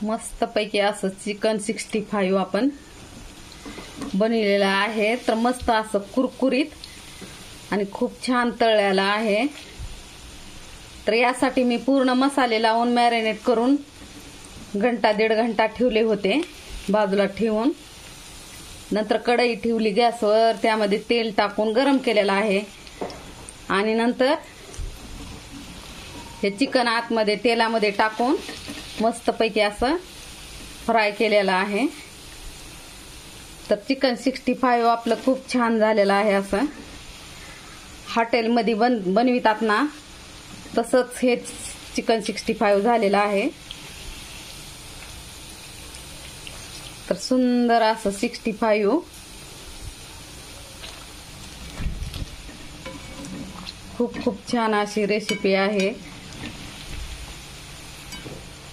मस्तपैकी असं चिकन 65 आपण बनवलेलं आहे. तर मस्त असं कुरकुरीत आणि खूप छान तळलेलं आहे. तर यासाठी मी पूर्ण मसाले लावून मॅरिनेट करून घंटा दीड घंटा ठेवले होते बाजूला ठेवून. नंतर कढई ठेवली गॅसवर, त्यामध्ये तेल टाकून गरम केलेलं आहे आणि नंतर हे चिकन आतमध्ये तेलामध्ये टाकून मस्तपैकी असं फ्राय केलेलं आहे. तर चिकन 65 आपलं खूप छान झालेलं आहे. असं हॉटेलमध्ये बनवितात ना तसंच हे चिकन 65 झालेलं आहे. तर सुंदर असं 65 खूप छान अशी रेसिपी आहे.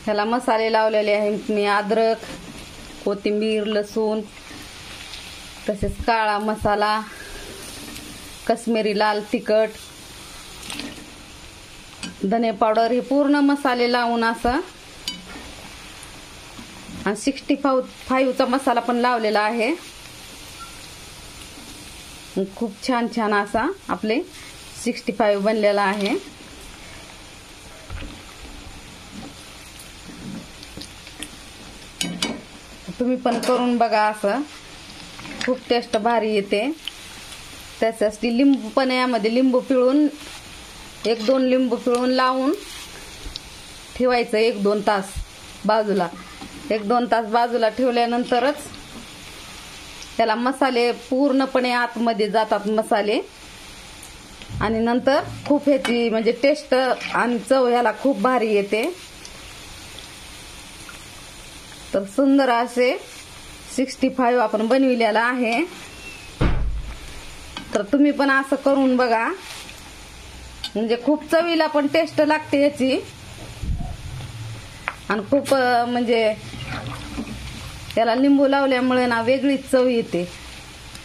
ह्याला मसाले लावलेले आहेत मी, अद्रक, कोथिंबीर, लसूण, तसेच काळा मसाला, काश्मीरी लाल तिखट, धने पावडर, हे पूर्ण मसाले लावून असं आणि 65चा मसाला पण लावलेला आहे. खूप छान असा आपले 65 बनलेला आहे. तुम्ही पण करून बघा, असं खूप टेस्ट भारी येते. त्यासाठी लिंबू पण यामध्ये लिंबू पिळून 1-2 लिंबू पिळून लावून ठेवायचं 1-2 तास बाजूला. 1-2 तास बाजूला ठेवल्यानंतरच त्याला मसाले पूर्णपणे आतमध्ये जातात मसाले आणि नंतर खूप ह्याची म्हणजे टेस्ट आणि चव ह्याला खूप भारी येते. तर सुंदर असे 65 आपण बनविलेला आहे. तर तुम्ही पण असं करून बघा, म्हणजे खूप चवीला पण टेस्ट लागते याची आणि खूप म्हणजे त्याला लिंबू लावल्यामुळे ना वेगळीच चव येते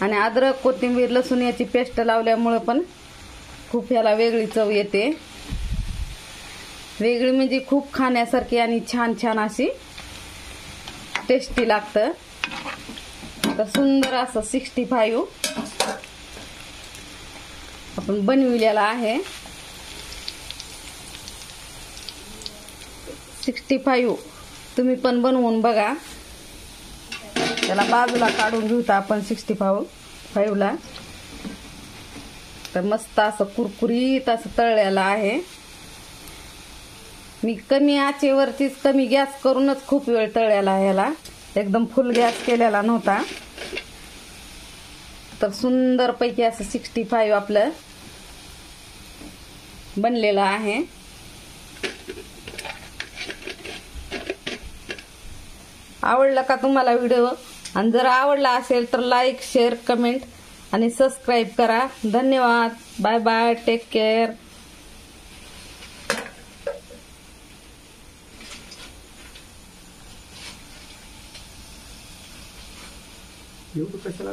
आणि अद्रक, कोथिंबीर, लसूण याची पेस्ट लावल्यामुळे पण खूप ह्याला वेगळी चव येते. वेगळी म्हणजे खूप खाण्यासारखी आणि छान अशी टेस्टी लागतं. तर सुंदर असं 65 आपण बनविलेला आहे. 65 तुम्ही पण बनवून बघा. त्याला बाजूला काढून घेऊ आपण 65 ला. तर मस्त असं कुरकुरीत असं तळलेलं आहे. मी कमी आचेवरतीच कमी गॅस करूनच खूप वेळ तळलेला आहे. याला एकदम फुल गॅस केलेला नव्हता. तर सुंदर पैकी असं 65 आपलं बनलेलं आहे. आवडला का तुम्हाला व्हिडिओ? आणि जर आवडला असेल तर लाईक, शेअर, कमेंट आणि सबस्क्राईब करा. धन्यवाद. Bye bye. Take care. कशाला